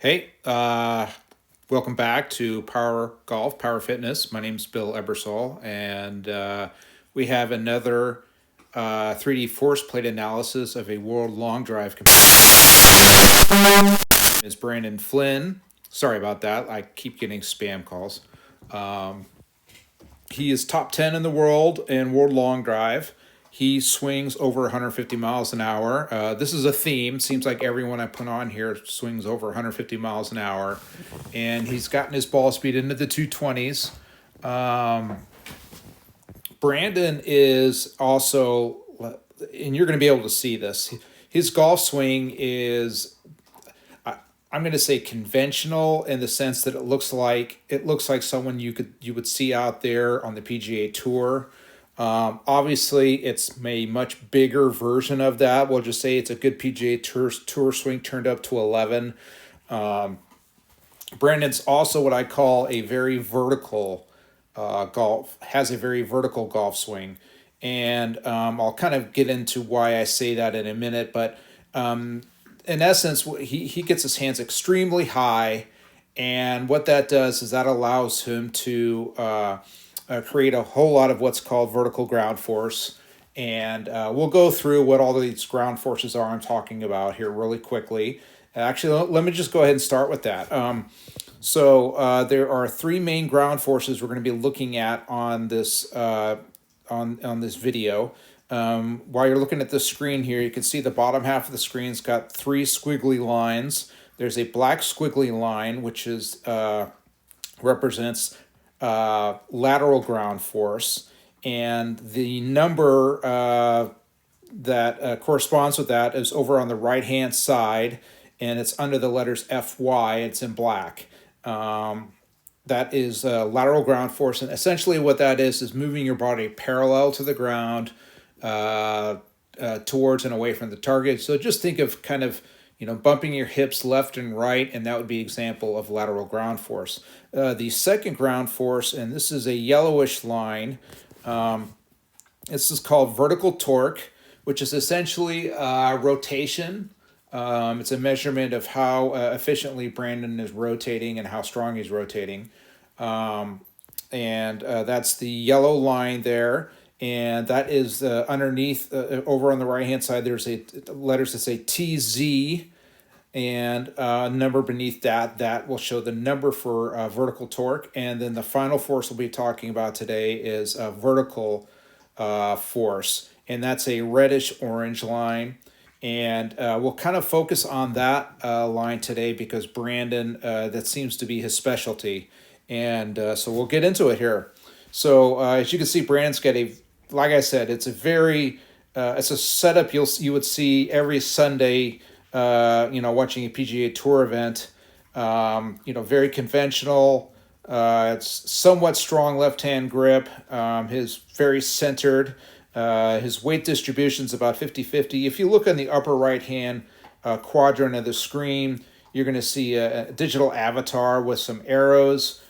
Hey, welcome back to Power Golf, Power Fitness. My name's Bill Ebersol, and we have another 3D force plate analysis of a World Long Drive. Is Brandon Flynn. Sorry about that. I keep getting spam calls. He is top 10 in the world in World Long Drive. He swings over 150 miles an hour. This is a theme. Seems like everyone I put on here swings over 150 miles an hour. And he's gotten his ball speed into the 220s. Brandon is also, and you're going to be able to see this, his golf swing is, I'm going to say, conventional in the sense that it looks like someone you would see out there on the PGA Tour. Obviously, it's a much bigger version of that. We'll just say it's a good PGA Tour swing turned up to 11. Brandon's also what I call a very vertical has a very vertical golf swing. And I'll kind of get into why I say that in a minute. But in essence, he gets his hands extremely high. And what that does is that allows him to create a whole lot of what's called vertical ground force. And we'll go through what all of these ground forces are I'm talking about here really quickly. Actually, let me just go ahead and start with that. There are three main ground forces we're going to be looking at on this on this video. While you're looking at the screen here, you can see the bottom half of the screen's got three squiggly lines. There's a black squiggly line, which is represents lateral ground force, and the number that corresponds with that is over on the right hand side, and it's under the letters FY. It's in black. That is lateral ground force, and essentially what that is moving your body parallel to the ground, towards and away from the target. So just think of kind of bumping your hips left and right, and that would be an example of lateral ground force. The second ground force, and this is a yellowish line, this is called vertical torque, which is essentially rotation. It's a measurement of how efficiently Brandon is rotating and how strong he's rotating. And that's the yellow line there. And that is underneath, over on the right-hand side, there's letters that say TZ, and number beneath that will show the number for vertical torque. And then the final force we'll be talking about today is vertical force, and that's a reddish-orange line. And we'll kind of focus on that line today because Brandon, that seems to be his specialty. And so we'll get into it here. So as you can see, Brandon's got like I said, it's it's a setup you would see every Sunday, watching a PGA Tour event. Very conventional. It's somewhat strong left-hand grip. His very centered. His weight distribution is about 50-50. If you look on the upper right-hand quadrant of the screen, you're going to see a digital avatar with some arrows.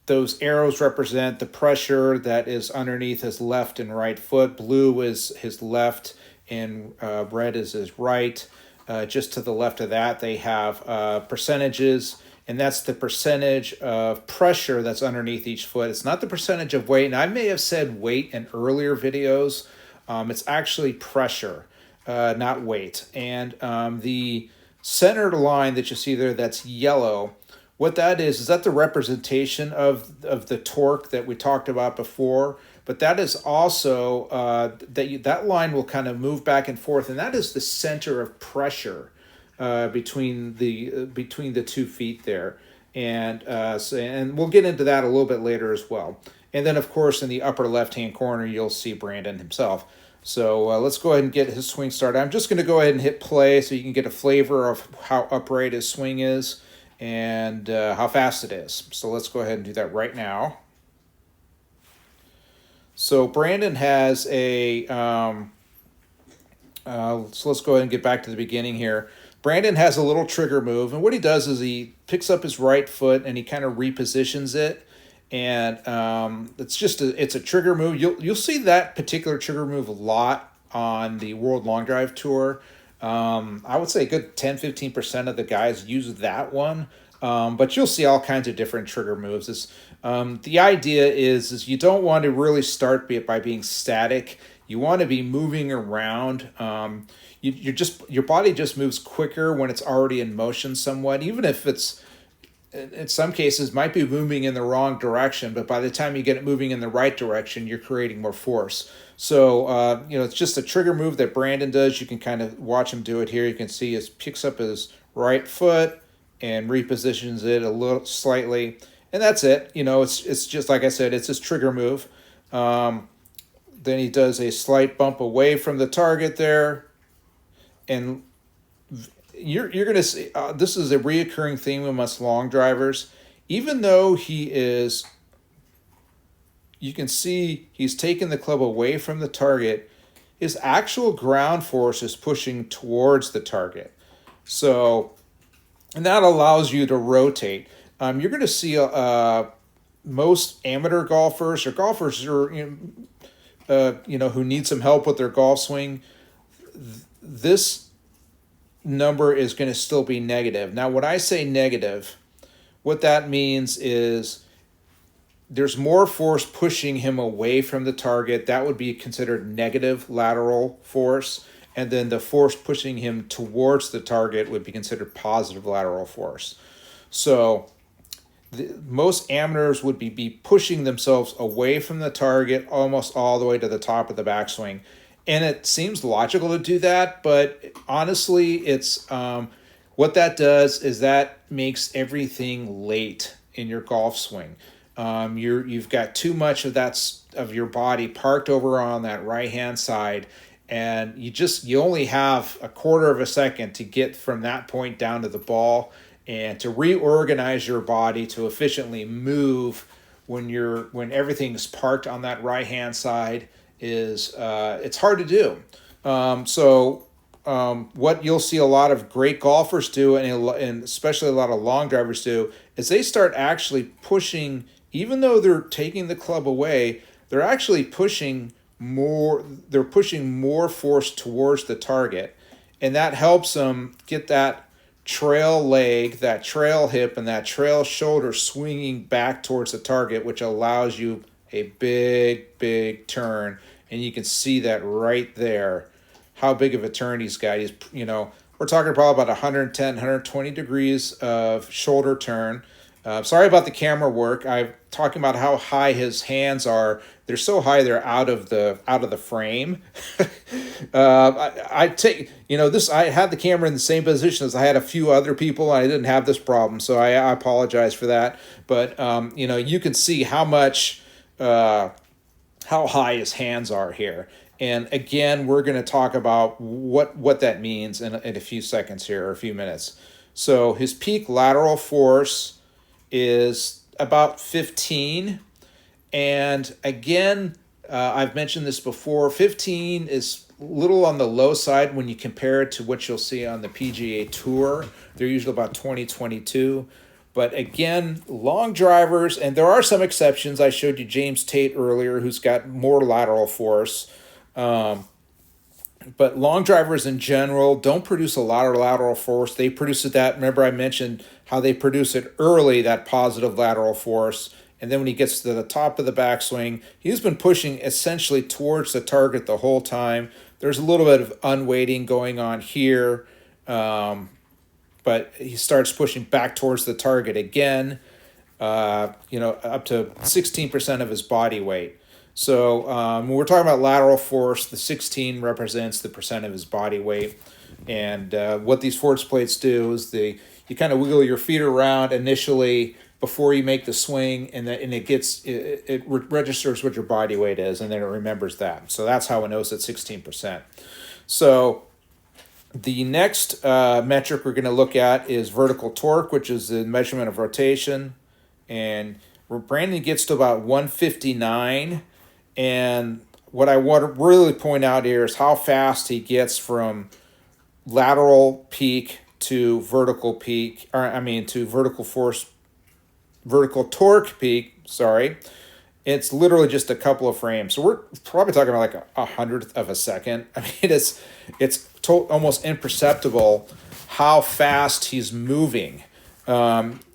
Those arrows represent the pressure that is underneath his left and right foot. Blue is his left, and red is his right. Just to the left of that, they have percentages, and that's the percentage of pressure that's underneath each foot. It's not the percentage of weight, and I may have said weight in earlier videos. It's actually pressure, not weight. And the centered line that you see there that's yellow, what that is that the representation of the torque that we talked about before, but that is also that line will kind of move back and forth, and that is the center of pressure between the 2 feet there, and we'll get into that a little bit later as well. And then of course in the upper left hand corner you'll see Brandon himself. So let's go ahead and get his swing started. I'm just going to go ahead and hit play so you can get a flavor of how upright his swing is and how fast it is. So let's go ahead and do that right now. So Brandon has so let's go ahead and get back to the beginning here. Brandon has a little trigger move, and what he does is he picks up his right foot and he kind of repositions it, and it's a trigger move. You'll see that particular trigger move a lot on the World Long Drive Tour. I would say a good 10-15% of the guys use that one. But you'll see all kinds of different trigger moves. The idea is you don't want to really start by being static. You want to be moving around. Your body just moves quicker when it's already in motion somewhat, even if it's in some cases might be moving in the wrong direction, but by the time you get it moving in the right direction, you're creating more force. So it's just a trigger move that Brandon does. You can kind of watch him do it here. You can see he picks up his right foot and repositions it a little slightly, and that's it. It's just like I said, it's his trigger move. Then he does a slight bump away from the target there, and you're going to see this is a reoccurring theme amongst long drivers. Even though you can see he's taken the club away from the target, his actual ground force is pushing towards the target. So, and that allows you to rotate. You're going to see most amateur golfers or golfers who need some help with their golf swing. This number is going to still be negative. Now, when I say negative, what that means is there's more force pushing him away from the target. That would be considered negative lateral force. And then the force pushing him towards the target would be considered positive lateral force. So most amateurs would be pushing themselves away from the target almost all the way to the top of the backswing. And it seems logical to do that, but honestly, it's what that does is that makes everything late in your golf swing. You've got too much of your body parked over on that right hand side, and you only have a quarter of a second to get from that point down to the ball, and to reorganize your body to efficiently move when everything's parked on that right hand side is it's hard to do. What you'll see a lot of great golfers do, and especially a lot of long drivers do, is they start actually pushing, even though they're taking the club away, they're actually pushing more. They're pushing more force towards the target, and that helps them get that trail leg, that trail hip, and that trail shoulder swinging back towards the target, which allows you a big turn. And you can see that right there, how big of a turn he's got. We're talking probably about 110, 120 degrees of shoulder turn. Sorry about the camera work. I'm talking about how high his hands are. They're so high they're out of the frame. I had the camera in the same position as I had a few other people, and I didn't have this problem, so I apologize for that. But you can see how much. How high his hands are here. And again, we're going to talk about what that means in a few seconds here, or a few minutes. So his peak lateral force is about 15. And again, I've mentioned this before, 15 is a little on the low side when you compare it to what you'll see on the PGA Tour. They're usually about 20, 22. But again, long drivers, and there are some exceptions. I showed you James Tate earlier, who's got more lateral force. But long drivers in general don't produce a lot of lateral force. They produce that. Remember, I mentioned how they produce it early, that positive lateral force. And then when he gets to the top of the backswing, he's been pushing essentially towards the target the whole time. There's a little bit of unweighting going on here. But he starts pushing back towards the target again, up to 16% of his body weight. So when we're talking about lateral force, the 16 represents the percent of his body weight. And what these force plates do is you kind of wiggle your feet around initially before you make the swing, and it registers what your body weight is, and then it remembers that. So that's how it knows it's 16%. So the next metric we're going to look at is vertical torque, which is the measurement of rotation. And Brandon gets to about 159. And what I want to really point out here is how fast he gets from lateral peak to vertical peak, to vertical torque peak, It's literally just a couple of frames. So we're probably talking about like a hundredth of a second. I mean, it's almost imperceptible how fast he's moving.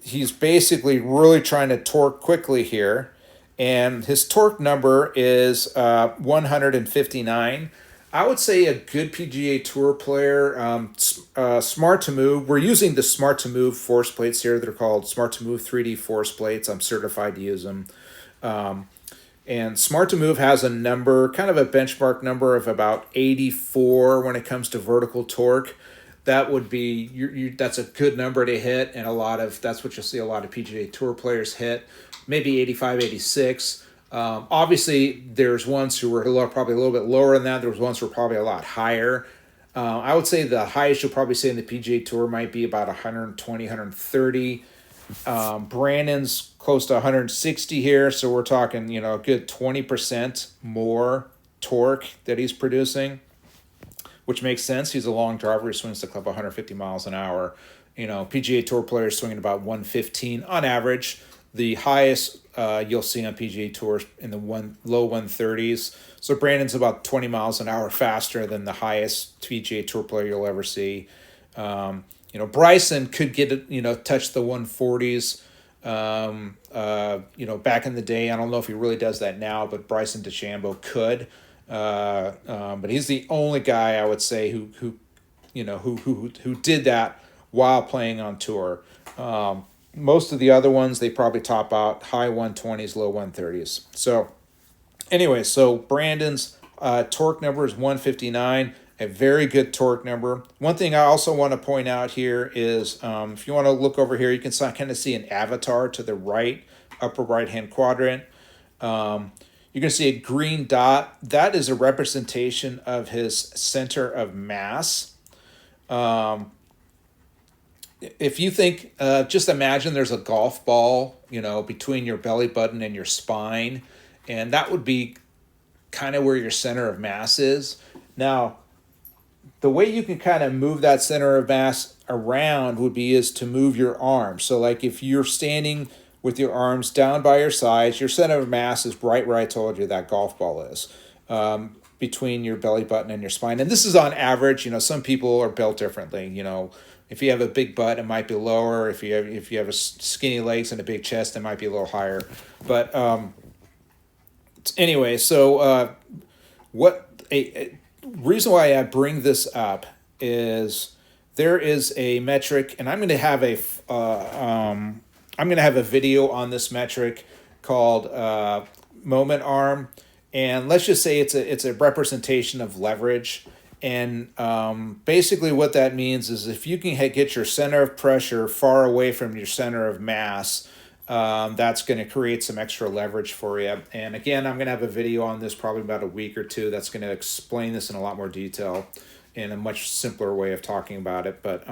He's basically really trying to torque quickly here, and his torque number is 159. I would say a good PGA Tour player, smart to move. We're using the smart to move force plates here. They're called smart to move 3D force plates. I'm certified to use them. And Smart to Move has a number, kind of a benchmark number of about 84 when it comes to vertical torque. That would be that's a good number to hit, and that's what you'll see a lot of PGA Tour players hit, maybe 85, 86. Obviously, there's ones who were probably a little bit lower than that. There's ones who were probably a lot higher. I would say the highest you'll probably see in the PGA Tour might be about 120, 130. Brandon's close to 160 here, so we're talking, a good 20% more torque that he's producing, which makes sense. He's a long driver. He swings the club 150 miles an hour. PGA Tour players swinging about 115 on average. The highest you'll see on PGA Tours in the low 130s. So Brandon's about 20 miles an hour faster than the highest PGA Tour player you'll ever see. Bryson could touch the 140s, back in the day. I don't know if he really does that now, but Bryson DeChambeau could. But he's the only guy I would say who did that while playing on tour. Most of the other ones, they probably top out high 120s, low 130s. So anyway, so Brandon's torque number is 159. A very good torque number. One thing I also want to point out here is if you want to look over here, you can kind of see an avatar to the right, upper right-hand quadrant. You're going to see a green dot. That is a representation of his center of mass. If you think, just imagine there's a golf ball, between your belly button and your spine, and that would be kind of where your center of mass is. Now, the way you can kind of move that center of mass around is to move your arms. So like if you're standing with your arms down by your sides, your center of mass is right where I told you that golf ball is, between your belly button and your spine. And this is on average. Some people are built differently. If you have a big butt, it might be lower. If you have a skinny legs and a big chest, it might be a little higher. But anyway, so reason why I bring this up is there is a metric, and I'm going to have a video on this metric called moment arm, and let's just say it's a representation of leverage. And basically what that means is if you can get your center of pressure far away from your center of mass, that's going to create some extra leverage for you. And again, I'm going to have a video on this probably about a week or two that's going to explain this in a lot more detail in a much simpler way of talking about it. But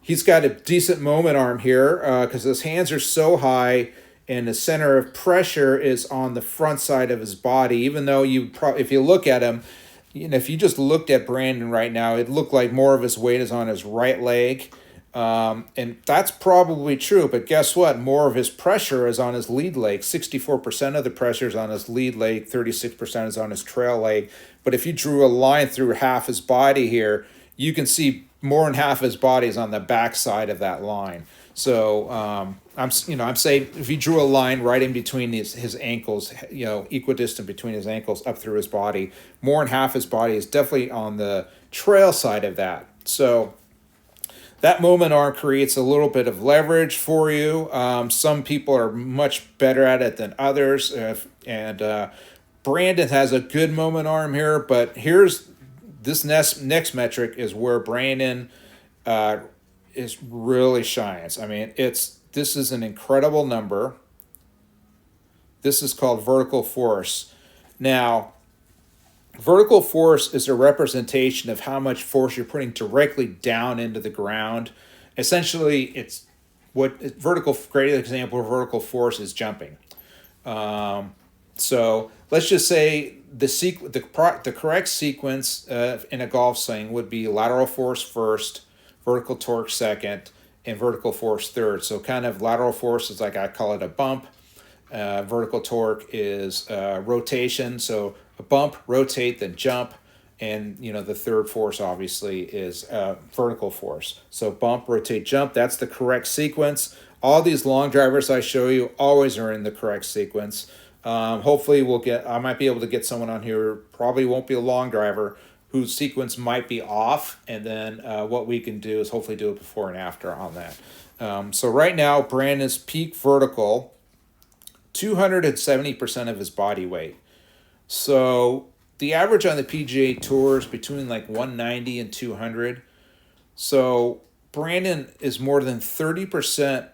he's got a decent moment arm here because his hands are so high and the center of pressure is on the front side of his body, even though if you look at him, if you just looked at Brandon right now, it looked like more of his weight is on his right leg. And that's probably true, but guess what? More of his pressure is on his lead leg. 64% of the pressure is on his lead leg, 36% is on his trail leg. But if you drew a line through half his body here, you can see more than half his body is on the back side of that line. So I'm saying if you drew a line right in between his ankles, equidistant between his ankles up through his body, more than half his body is definitely on the trail side of that. So that moment arm creates a little bit of leverage for you. Some people are much better at it than others, and Brandon has a good moment arm here. But here's this next metric is where Brandon is really shines. I mean, this is an incredible number. This is called vertical force. Now, vertical force is a representation of how much force you're putting directly down into the ground. Essentially, it's great example of vertical force is jumping. So let's just say the correct sequence in a golf swing would be lateral force first, vertical torque second, and vertical force third. So kind of lateral force is like I call it a bump. Vertical torque is rotation, so a bump, rotate, then jump. And the third force obviously is vertical force. So bump, rotate, jump. That's the correct sequence. All these long drivers I show you always are in the correct sequence. Hopefully I might be able to get someone on here, probably won't be a long driver, whose sequence might be off. And then what we can do is hopefully do it before and after on that. So right now, Brandon's peak vertical, 270% of his body weight. So the average on the PGA Tour is between like 190 and 200. So Brandon is more than 30%,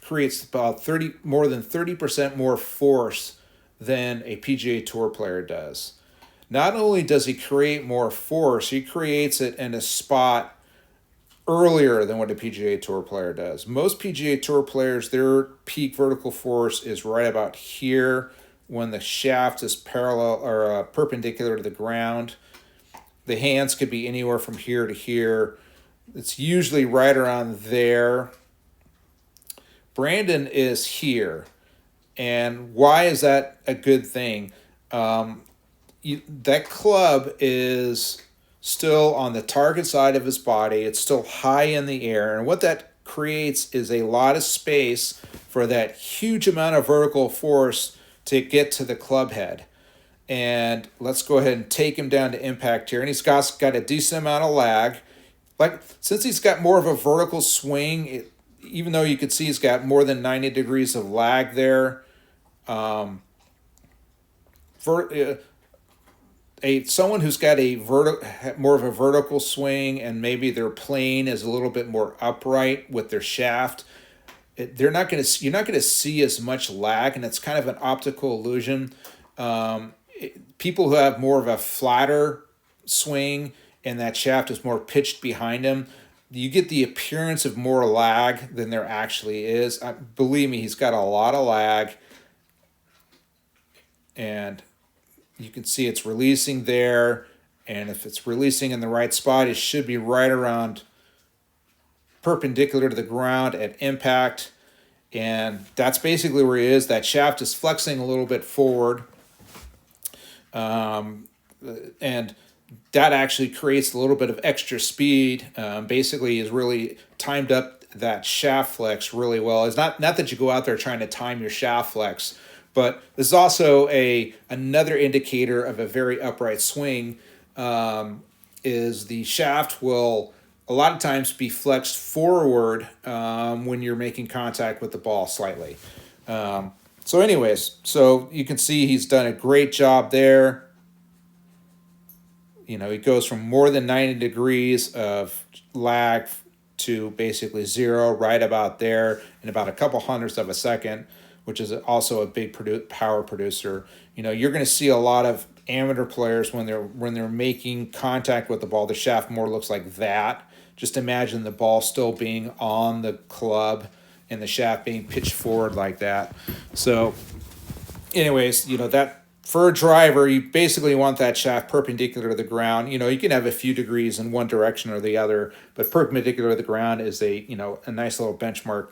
creates about more than 30% more force than a PGA Tour player does. Not only does he create more force, he creates it in a spot earlier than what a PGA Tour player does. Most PGA Tour players, their peak vertical force is right about here when the shaft is parallel or perpendicular to the ground. The hands could be anywhere from here to here. It's usually right around there. Brandon is here. And why is that a good thing? That club is still on the target side of his body. It's still high in the air. And what that creates is a lot of space for that huge amount of vertical force to get to the club head. And let's go ahead and take him down to impact here. And he's got a decent amount of lag. Like, since he's got more of a vertical swing, even though you could see he's got more than 90 degrees of lag there, someone who's got more of a vertical swing and maybe their plane is a little bit more upright with their shaft, you're not going to see as much lag, and it's kind of an optical illusion. People who have more of a flatter swing and that shaft is more pitched behind them, you get the appearance of more lag than there actually is. Believe me, he's got a lot of lag, and you can see it's releasing there, and if it's releasing in the right spot, it should be right around perpendicular to the ground at impact, and that's basically where he is. That shaft is flexing a little bit forward, and that actually creates a little bit of extra speed. Basically, is really timed up that shaft flex really well. It's not that you go out there trying to time your shaft flex, but this is also another indicator of a very upright swing. Is the shaft will a lot of times be flexed forward when you're making contact with the ball slightly. So anyways, so you can see he's done a great job there. He goes from more than 90 degrees of lag to basically zero, right about there, in about a couple hundredths of a second, which is also a big power producer. You're going to see a lot of amateur players when they're making contact with the ball, the shaft more looks like that. Just imagine the ball still being on the club and the shaft being pitched forward like that. So, anyways, that for a driver, you basically want that shaft perpendicular to the ground. You can have a few degrees in one direction or the other, but perpendicular to the ground is a nice little benchmark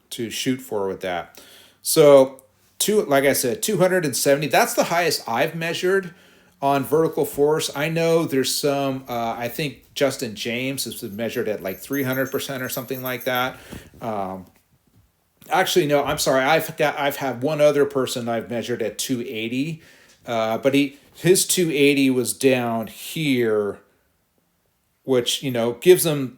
to shoot for with that. So, like I said, 270. That's the highest I've measured on vertical force. I know there's some. I think Justin James has been measured at like 300% or something like that. Actually, no, I'm sorry. I've had one other person I've measured at 280, but his 280 was down here, which gives him,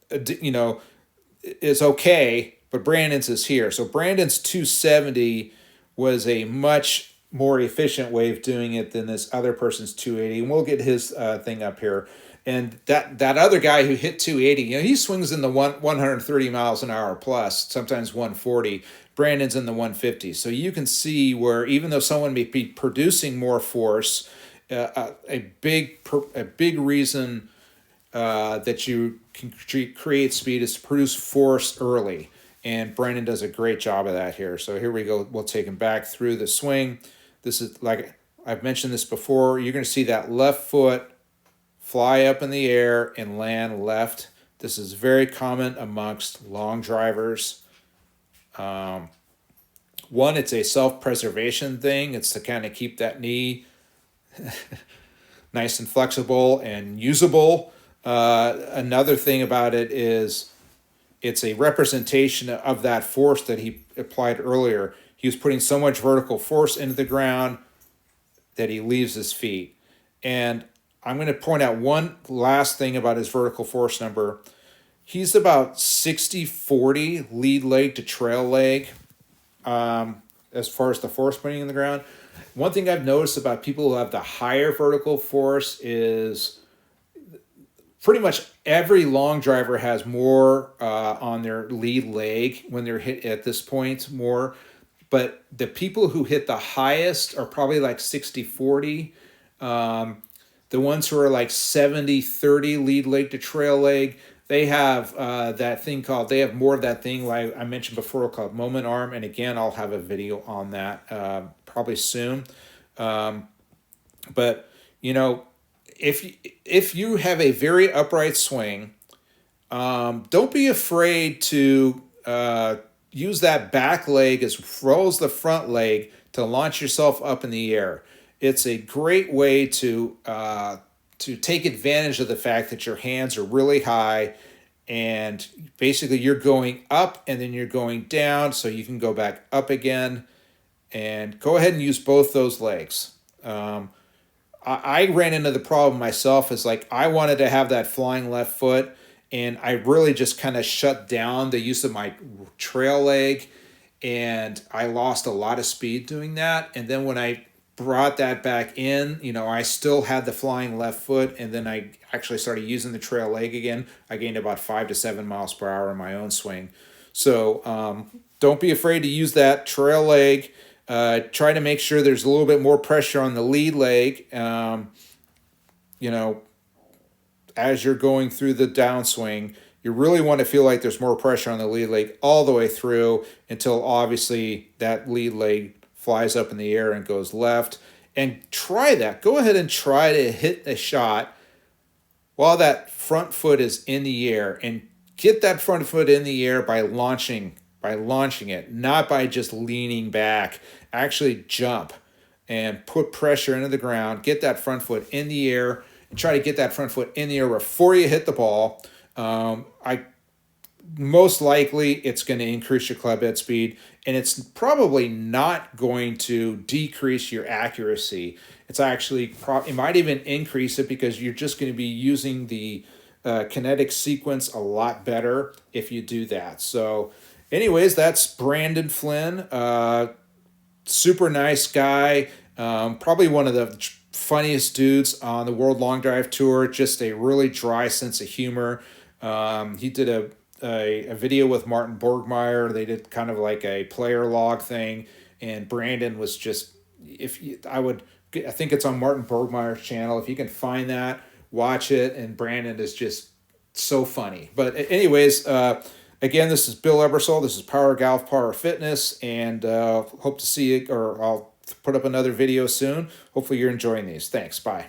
is okay. But Brandon's is here, so Brandon's 270 was a much more efficient way of doing it than this other person's 280, and we'll get his thing up here. And that other guy who hit 280, he swings in the 130 miles an hour plus, sometimes 140. Brandon's in the 150. So you can see where even though someone may be producing more force, a big reason that you can create speed is to produce force early. And Brandon does a great job of that here. So here we go. We'll take him back through the swing. This is, like I've mentioned this before, you're going to see that left foot fly up in the air and land left. This is very common amongst long drivers. One, it's a self-preservation thing. It's to kind of keep that knee nice and flexible and usable. Another thing about it is it's a representation of that force that he applied earlier. He was putting so much vertical force into the ground that he leaves his feet. And I'm going to point out one last thing about his vertical force number. He's about 60-40 lead leg to trail leg as far as the force putting in the ground. One thing I've noticed about people who have the higher vertical force is pretty much every long driver has more on their lead leg when they're hit at this point, more. But the people who hit the highest are probably like 60-40. The ones who are like 70-30 lead leg to trail leg, they have that thing called, they have more of that thing like I mentioned before called moment arm. And again, I'll have a video on that probably soon. But, you know, if you have a very upright swing, don't be afraid to use that back leg as well as the front leg to launch yourself up in the air. It's a great way to take advantage of the fact that your hands are really high and basically you're going up and then you're going down so you can go back up again, and go ahead and use both those legs. I ran into the problem myself is like I wanted to have that flying left foot, and I really just kind of shut down the use of my trail leg, and I lost a lot of speed doing that. And then when I brought that back in, you know, I still had the flying left foot, and then I actually started using the trail leg again. I gained about 5 to 7 miles per hour in my own swing. So don't be afraid to use that trail leg. Try to make sure there's a little bit more pressure on the lead leg, you know, as you're going through the downswing. You really want to feel like there's more pressure on the lead leg all the way through until obviously that lead leg flies up in the air and goes left. And try that. Go ahead and try to hit a shot while that front foot is in the air, and get that front foot in the air by launching it, not by just leaning back. Actually jump and put pressure into the ground, get that front foot in the air, and try to get that front foot in the air before you hit the ball. Most likely it's going to increase your club head speed, and it's probably not going to decrease your accuracy. It's actually, it might even increase it because you're just going to be using the kinetic sequence a lot better if you do that. So anyways, that's Brandon Flynn. Super nice guy. Probably one of the funniest dudes on the World Long Drive Tour. Just a really dry sense of humor. He did a video with Martin Borgmeyer. They did kind of like a player log thing, and Brandon was just, I think it's on Martin Borgmeyer's channel. If you can find that, watch it. And Brandon is just so funny. But anyways, again, this is Bill Ebersol. This is Power Golf, Power Fitness, and hope to see you, or I'll put up another video soon. Hopefully you're enjoying these. Thanks. Bye.